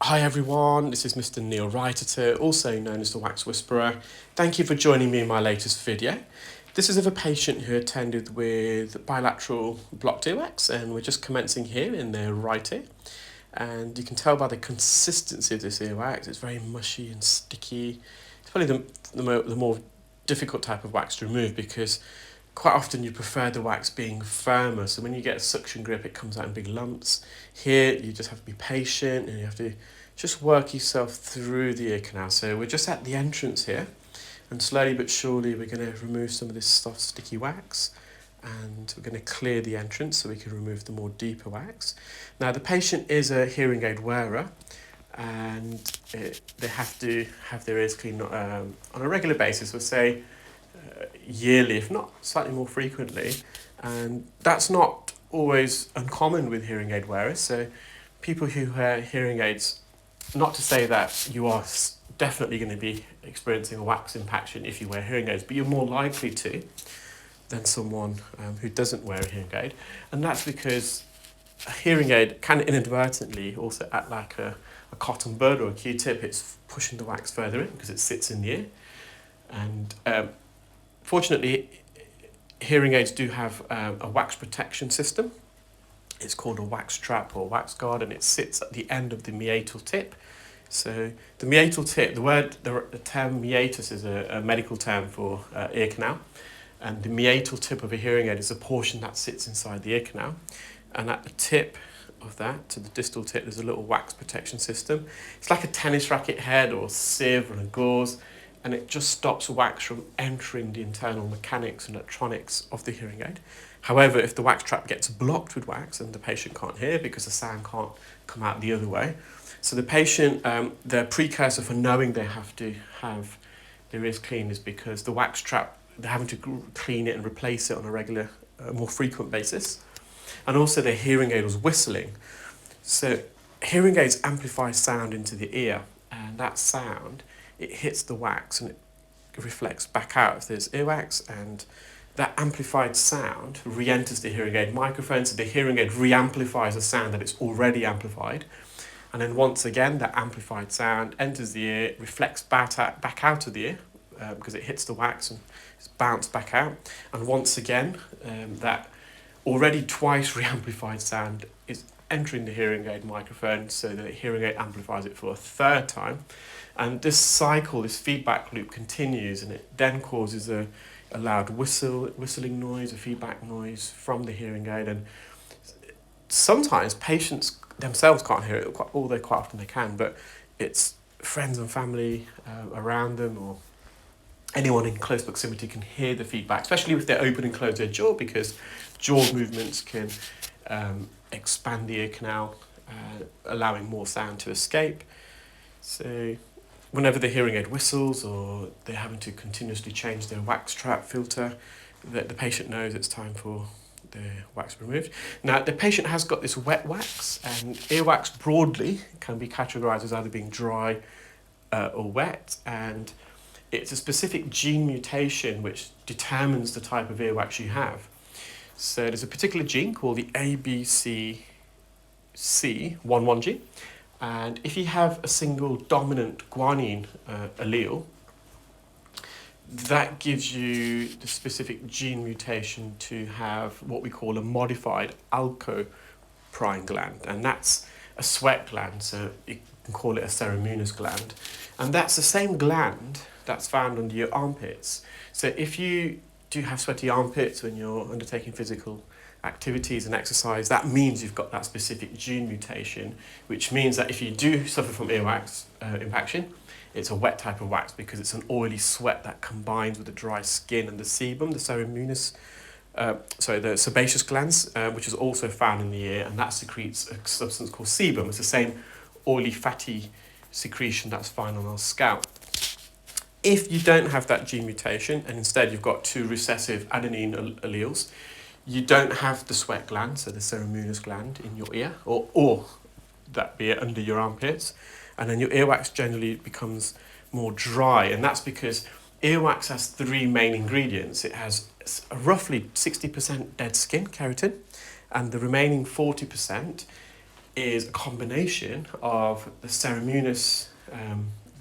Hi everyone, this is Mr Neel Raithatha, also known as the Wax Whisperer. Thank you for joining me in my latest video. This is of a patient who attended with bilateral blocked earwax, and we're just commencing here in their right ear. And you can tell by the consistency of this earwax, it's very mushy and sticky. It's probably the more difficult type of wax to remove because quite often you prefer the wax being firmer, so when you get a suction grip it comes out in big lumps. Here you just have to be patient and you have to just work yourself through the ear canal. So we're just at the entrance here, and slowly but surely we're going to remove some of this soft sticky wax, and we're going to clear the entrance so we can remove the more deeper wax. Now the patient is a hearing aid wearer, and they have to have their ears cleaned on a regular basis, or say yearly, if not slightly more frequently. And that's not always uncommon with hearing aid wearers. So people who wear hearing aids, not to say that you are definitely going to be experiencing a wax impaction if you wear hearing aids, but you're more likely to than someone who doesn't wear a hearing aid. And that's because a hearing aid can inadvertently also act like a cotton bud or a Q-tip. It's pushing the wax further in because it sits in the ear. And fortunately, hearing aids do have a wax protection system. It's called a wax trap or wax guard, and it sits at the end of the meatal tip. So the meatal tip, the term meatus is a medical term for ear canal, and the meatal tip of a hearing aid is a portion that sits inside the ear canal. And at the tip of that, to the distal tip, there's a little wax protection system. It's like a tennis racket head or a sieve or a gauze, and it just stops wax from entering the internal mechanics and electronics of the hearing aid. However, if the wax trap gets blocked with wax, and the patient can't hear because the sound can't come out the other way, so the patient, the precursor for knowing they have to have their ears cleaned is because the wax trap, they're having to clean it and replace it on a regular, more frequent basis. And also the hearing aid was whistling. So hearing aids amplify sound into the ear, and that sound, it hits the wax and it reflects back out if there's earwax, and that amplified sound re-enters the hearing aid microphone, so the hearing aid re-amplifies a sound that it's already amplified. And then once again, that amplified sound enters the ear, reflects back out of the ear because it hits the wax and it's bounced back out. And once again, that already twice re-amplified sound is entering the hearing aid microphone, so the hearing aid amplifies it for a third time. And this cycle, this feedback loop continues, and it then causes a loud whistling noise, a feedback noise from the hearing aid. And sometimes patients themselves can't hear it, although quite often they can, but it's friends and family around them, or anyone in close proximity can hear the feedback, especially if they open and close their jaw, because jaw movements can expand the ear canal, allowing more sound to escape. So whenever the hearing aid whistles or they're having to continuously change their wax trap filter, the patient knows it's time for the wax removed. Now, the patient has got this wet wax, and earwax broadly can be categorised as either being dry or wet, and it's a specific gene mutation which determines the type of earwax you have. So there's a particular gene called the ABCC11 gene, and if you have a single dominant guanine allele, that gives you the specific gene mutation to have what we call a modified alcoprine gland, and that's a sweat gland, so you can call it a ceremunous gland. And that's the same gland that's found under your armpits. So if you do have sweaty armpits when you're undertaking physical activities and exercise, that means you've got that specific gene mutation, which means that if you do suffer from earwax impaction, it's a wet type of wax because it's an oily sweat that combines with the dry skin and the sebum, the ceremunous, the sebaceous glands, which is also found in the ear, and that secretes a substance called sebum. It's the same oily, fatty secretion that's found on our scalp. If you don't have that gene mutation, and instead you've got two recessive adenine alleles, you don't have the sweat gland, so the ceremunous gland in your ear, or that be under your armpits, and then your earwax generally becomes more dry, and that's because earwax has three main ingredients. It has roughly 60% dead skin, keratin, and the remaining 40% is a combination of the ceremonous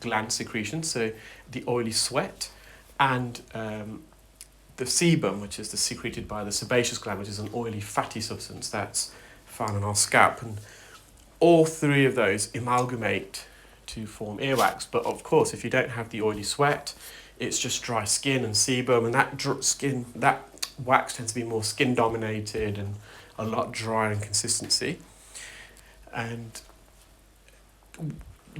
gland secretion, so the oily sweat, and the sebum, which is secreted by the sebaceous gland, which is an oily fatty substance that's found on our scalp. And all three of those amalgamate to form earwax. But of course, if you don't have the oily sweat, it's just dry skin and sebum, and that wax tends to be more skin dominated and a lot drier in consistency. And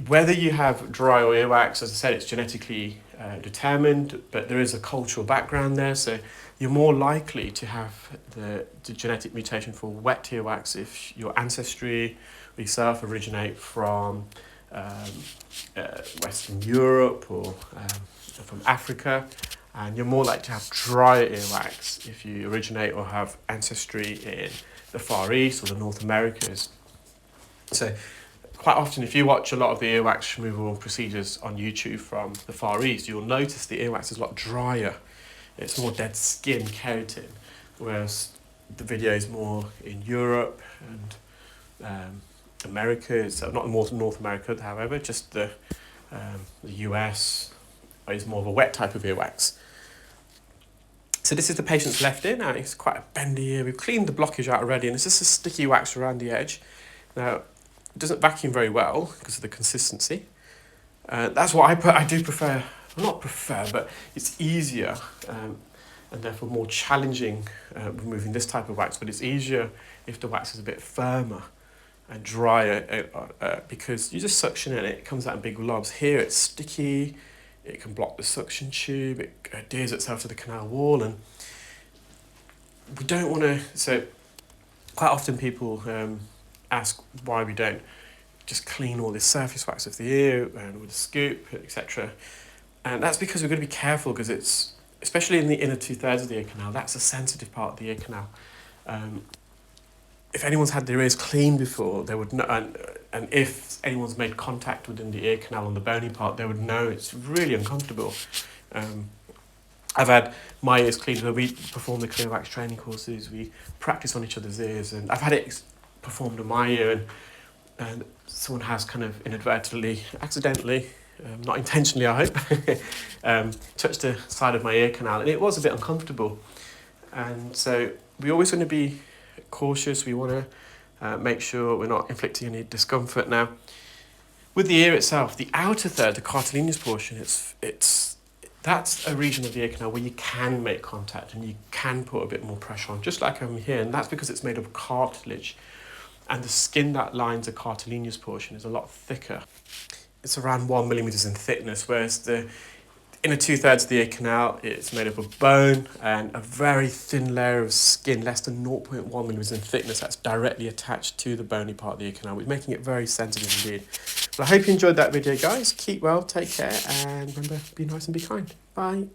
whether you have dry or earwax, as I said, it's genetically determined, but there is a cultural background there, so you're more likely to have the genetic mutation for wet earwax if your ancestry or yourself originate from Western Europe or from Africa, and you're more likely to have dry earwax if you originate or have ancestry in the Far East or the North Americas. So quite often, if you watch a lot of the earwax removal procedures on YouTube from the Far East, you'll notice the earwax is a lot drier. It's more dead skin keratin, whereas the video is more in Europe and America. So not North America, however, just the US is more of a wet type of earwax. So this is the patient's left ear. Now it's quite a bendy ear. We've cleaned the blockage out already, and it's just a sticky wax around the edge. Now, it doesn't vacuum very well because of the consistency. That's what I do prefer. Well, not prefer, but it's easier and therefore more challenging removing this type of wax. But it's easier if the wax is a bit firmer and drier because you just suction it and it comes out in big lobs. Here it's sticky, it can block the suction tube, it adheres itself to the canal wall, and we don't want to. So quite often people ask why we don't just clean all this surface wax of the ear and with a scoop, etc. And that's because we're going to be careful, because it's, especially in the inner 2/3 of the ear canal, that's a sensitive part of the ear canal. If anyone's had their ears cleaned before, they would know, and if anyone's made contact within the ear canal on the bony part, they would know it's really uncomfortable. I've had my ears cleaned where we perform the clear wax training courses, we practice on each other's ears, and I've had it performed on my ear, and someone has kind of inadvertently, accidentally, not intentionally I hope, touched the side of my ear canal, and it was a bit uncomfortable. And so we always want to be cautious. We want to make sure we're not inflicting any discomfort. Now, with the ear itself, the outer third, the cartilaginous portion, that's a region of the ear canal where you can make contact and you can put a bit more pressure on, just like I'm here, and that's because it's made of cartilage, and the skin that lines the cartilaginous portion is a lot thicker. It's around 1 millimeters in thickness, whereas the inner 2/3 of the ear canal, it's made up of bone and a very thin layer of skin, less than 0.1 millimeters in thickness, that's directly attached to the bony part of the ear canal, which making it very sensitive indeed. Well, I hope you enjoyed that video, guys. Keep well, take care, and remember, be nice and be kind. Bye.